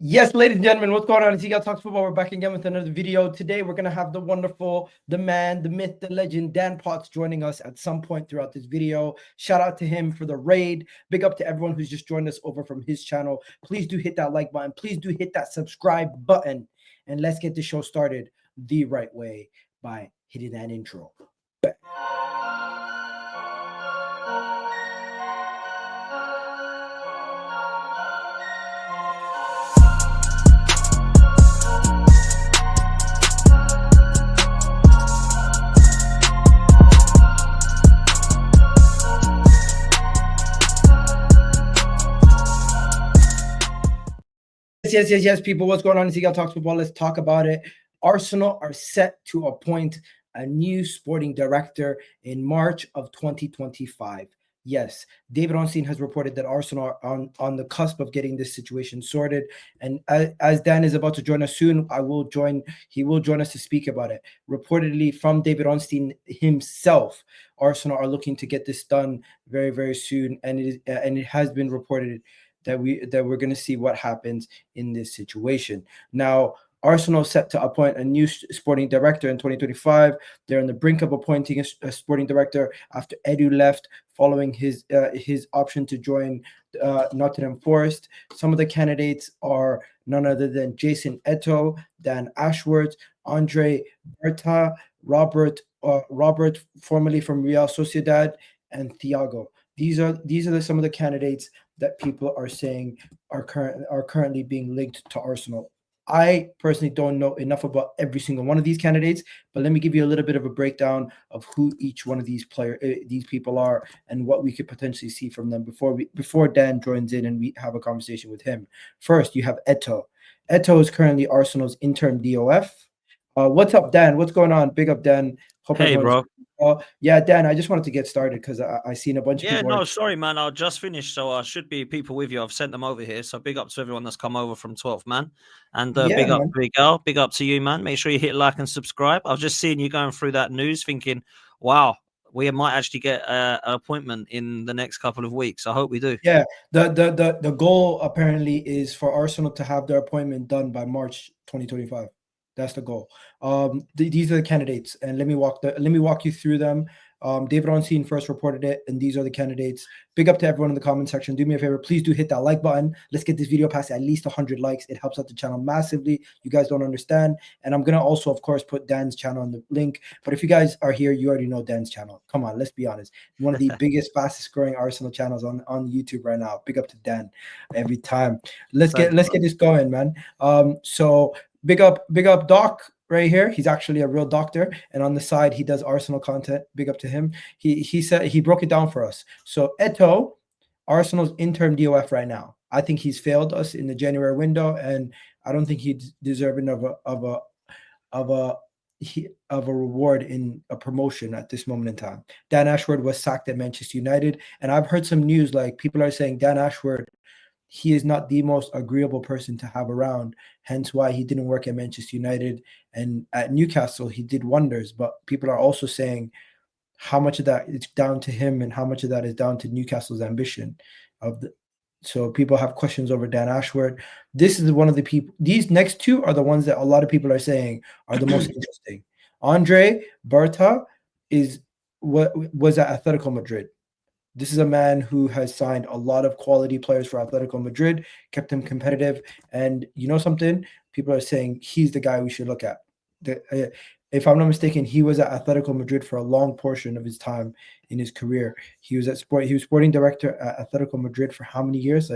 Yes, ladies and gentlemen, what's going on? It's Egal Talks Football. We're back again with another video. Today, we're going to have the wonderful, the man, the myth, the legend, Dan Potts joining us at some point throughout this video. Shout out to him for the raid. Big up to everyone who's just joined us over from his channel. Please do hit that like button. Please do hit that subscribe button. And let's get the show started the right way by hitting that intro. Yes, people. What's going on? It's Egal Talks Football. Let's talk about it. Arsenal are set to appoint a new sporting director in March of 2025. Yes, David Ornstein has reported that Arsenal are on the cusp of getting this situation sorted. And as Dan is about to join us soon, he will join us to speak about it. Reportedly from David Ornstein himself, Arsenal are looking to get this done very, very soon. And it has been reported that we're going to see what happens in this situation. Now, Arsenal set to appoint a new sporting director in 2025. They're on the brink of appointing a sporting director after Edu left following his option to join Nottingham Forest. Some of the candidates are none other than Jason Ayto, Dan Ashworth, Andrea Berta, Robert, formerly from Real Sociedad, and Thiago. These are some of the candidates that people are saying are currently being linked to Arsenal. I personally don't know enough about every single one of these candidates, but let me give you a little bit of a breakdown of who each one of these people are and what we could potentially see from them before Dan joins in and we have a conversation with him. First, you have Ayto. Ayto is currently Arsenal's interim DOF. What's up, Dan? What's going on? Big up, Dan. Hope hey, bro. Yeah, Dan, I just wanted to get started because I seen a bunch of people. Yeah, no, sorry, man. I just finished, so I should be people with you. I've sent them over here. So big up to everyone that's come over from 12th, man. And big up to Egal. Big up to you, man. Make sure you hit like and subscribe. I've just seen you going through that news thinking, wow, we might actually get an appointment in the next couple of weeks. I hope we do. Yeah, the goal apparently is for Arsenal to have their appointment done by March 2025. That's the goal. These are the candidates, and let me walk you through them. David Ornstein first reported it, and these are the candidates. Big up to everyone in the comment section. Do me a favor, please do hit that like button. Let's get this video past at least 100 likes. It helps out the channel massively. You guys don't understand. And I'm gonna also, of course, put Dan's channel in the link. But if you guys are here, you already know Dan's channel. Come on, let's be honest. One of the biggest, fastest growing Arsenal channels on YouTube right now. Big up to Dan every time. Let's get this going, man. So big up Doc right here. He's actually a real doctor, and on the side he does Arsenal content. Big up to him. He said he broke it down for us. So Ayto, Arsenal's interim DOF right now. I think he's failed us in the January window, and I don't think he's deserving of a reward in a promotion at this moment in time. Dan Ashworth was sacked at Manchester United, and I've heard some news like people are saying Dan Ashworth, he is not the most agreeable person to have around, hence why he didn't work at Manchester United. And at Newcastle, he did wonders. But people are also saying how much of that is down to him and how much of that is down to Newcastle's ambition. So people have questions over Dan Ashworth. This is one of the people. These next two are the ones that a lot of people are saying are the most interesting. Andrea Berta was at Atletico Madrid. This is a man who has signed a lot of quality players for Atletico Madrid, kept them competitive. And you know something? People are saying he's the guy we should look at. If I'm not mistaken, he was at Atletico Madrid for a long portion of his time in his career. He was sporting director at Atletico Madrid for how many years?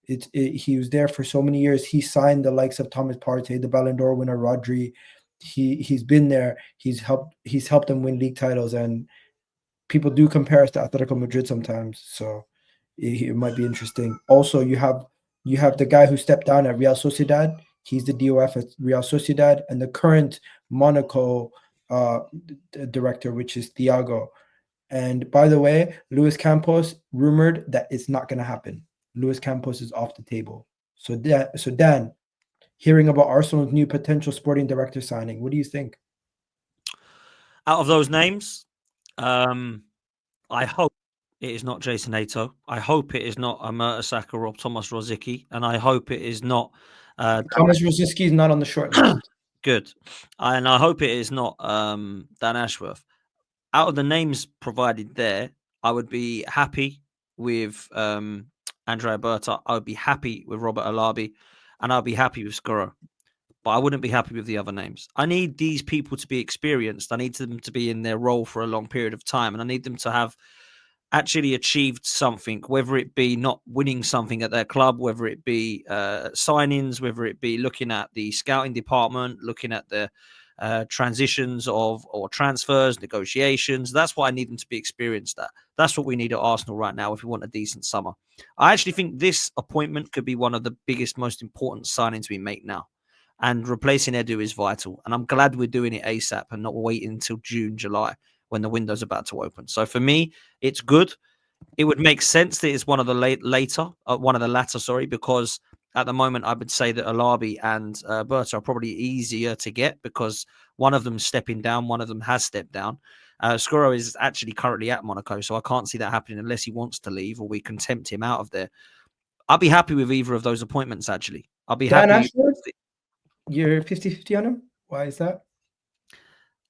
He was there for so many years. He signed the likes of Thomas Partey, the Ballon d'Or winner Rodri. He's been there. He's helped them win league titles, and people do compare us to Atletico Madrid sometimes, so it might be interesting. Also, you have the guy who stepped down at Real Sociedad. He's the DOF at Real Sociedad, and the current Monaco director, which is Thiago. And by the way, Luis Campos rumored that it's not going to happen. Luis Campos is off the table. So Dan, hearing about Arsenal's new potential sporting director signing, what do you think? Out of those names, I hope it is not Jason Ayto. I hope it is not Mertesacker or Thomas Rosicky, and I hope it is not Thomas Rosicky is not on the short list. Good. And I hope it is not Dan Ashworth. Out of the names provided there, I would be happy with Andrea Berta. I would be happy with Robert Olabe, and I'd be happy with Scuro. But I wouldn't be happy with the other names. I need these people to be experienced. I need them to be in their role for a long period of time, and I need them to have actually achieved something, whether it be not winning something at their club, whether it be signings, whether it be looking at the scouting department, looking at the transitions of or transfers, negotiations. That's what I need them to be experienced at. That's what we need at Arsenal right now if we want a decent summer. I actually think this appointment could be one of the biggest, most important signings we make now. And replacing Edu is vital. And I'm glad we're doing it ASAP and not waiting until June, July when the window's about to open. So for me, it's good. It would make sense that it's one of the latter, sorry, because at the moment I would say that Olabe and Berta are probably easier to get because one of them's stepping down, one of them has stepped down. Scuro is actually currently at Monaco, so I can't see that happening unless he wants to leave or we can tempt him out of there. I'll be happy with either of those appointments, actually. I'll be Dan happy. Ashworth, you're 50-50 on him? Why is that?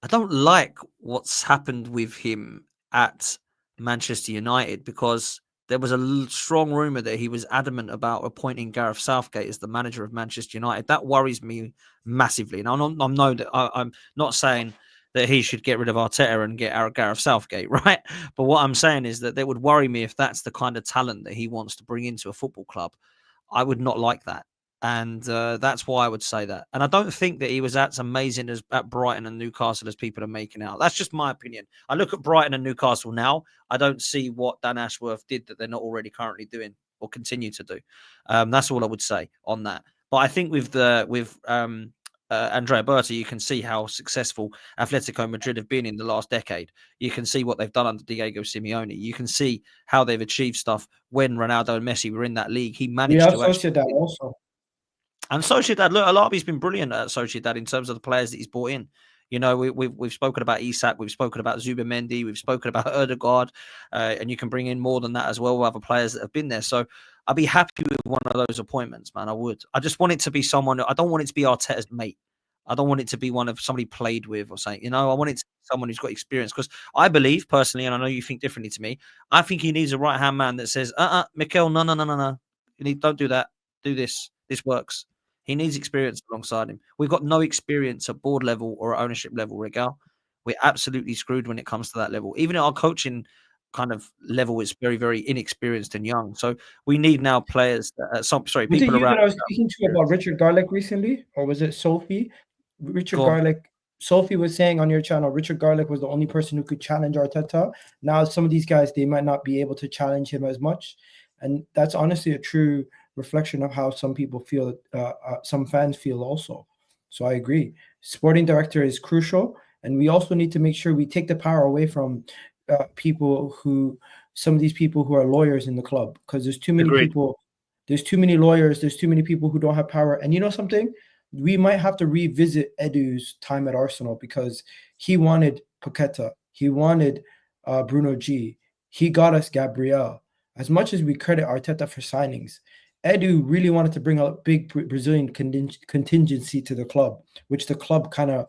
I don't like what's happened with him at Manchester United because there was a strong rumor that he was adamant about appointing Gareth Southgate as the manager of Manchester United. That worries me massively. And I'm not saying that he should get rid of Arteta and get Gareth Southgate, right? But what I'm saying is that it would worry me if that's the kind of talent that he wants to bring into a football club. I would not like that. And that's why I would say that. And I don't think that he was as amazing as at Brighton and Newcastle as people are making out. That's just my opinion. I look at Brighton and Newcastle now. I don't see what Dan Ashworth did that they're not already currently doing or continue to do. That's all I would say on that. But I think with Andrea Berta, you can see how successful Atletico Madrid have been in the last decade. You can see what they've done under Diego Simeone. You can see how they've achieved stuff when Ronaldo and Messi were in that league. He managed to actually. Sociedad also. And Sociedad, look, Alabi's been brilliant at Sociedad in terms of the players that he's brought in. You know, we've spoken about Isak, we've spoken about Zubimendi, we've spoken about Erdegaard, and you can bring in more than that as well with other players that have been there. So I'd be happy with one of those appointments, man. I would. I just want it to be someone. I don't want it to be Arteta's mate. I don't want it to be one of somebody played with or something. You know, I want it to be someone who's got experience because I believe personally, and I know you think differently to me. I think he needs a right hand man that says, Mikel, no. Don't do that. Do this. This works. He needs experience alongside him. We've got no experience at board level or at ownership level, Egal. We're absolutely screwed when it comes to that level. Even at our coaching kind of level, it's very, very inexperienced and young. So we need now players, Was people it you around. that I was speaking to about Richard Garlick recently? Or was it Sophie? Richard Go on. Garlick. Sophie was saying on your channel, Richard Garlick was the only person who could challenge Arteta. Now, some of these guys, they might not be able to challenge him as much. And that's honestly a true reflection of how some people feel, some fans feel also. So I agree. Sporting director is crucial. And we also need to make sure we take the power away from some of these people who are lawyers in the club, because there's too many Agreed. people, there's too many lawyers, there's too many people who don't have power. And you know something? We might have to revisit Edu's time at Arsenal because he wanted Paqueta, he wanted Bruno G, he got us Gabriel. As much as we credit Arteta for signings, Edu really wanted to bring a big Brazilian contingency to the club, which the club kind of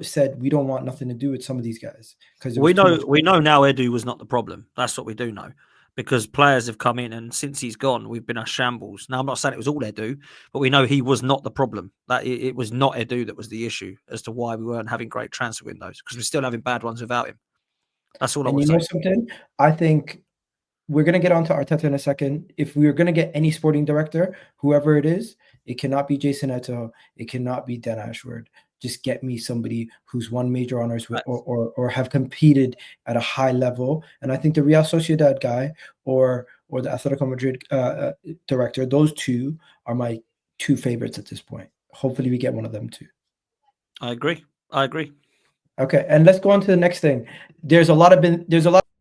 said we don't want nothing to do with some of these guys because we know now Edu was not the problem. That's what we do know. Because players have come in and since he's gone, we've been a shambles. Now, I'm not saying it was all Edu, but we know he was not the problem. That it was not Edu that was the issue as to why we weren't having great transfer windows because we're still having bad ones without him. That's all I would say. And you know something? I think we're going to get onto Arteta in a second. If we're going to get any sporting director, whoever it is, it cannot be Jason Eto. It cannot be Dan Ashworth. Just get me somebody who's won major honors with, or have competed at a high level. And I think the Real Sociedad guy or the Atletico Madrid director, those two are my two favorites at this point. Hopefully we get one of them too. I agree. Okay, and let's go on to the next thing. There's a lot.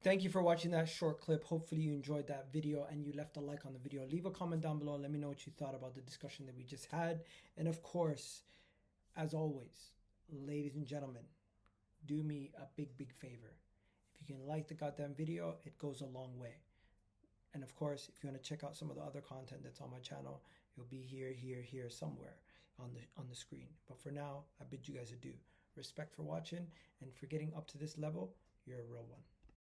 Thank you for watching that short clip. Hopefully you enjoyed that video and you left a like on the video. Leave a comment down below. Let me know what you thought about the discussion that we just had. And of course, as always, ladies and gentlemen, do me a big favor. If you can like the goddamn video, it goes a long way. And of course, if you want to check out some of the other content that's on my channel, It'll be here, here, here, somewhere on the screen. But for now, I bid you guys adieu. Respect for watching and for getting up to this level. You're a real one.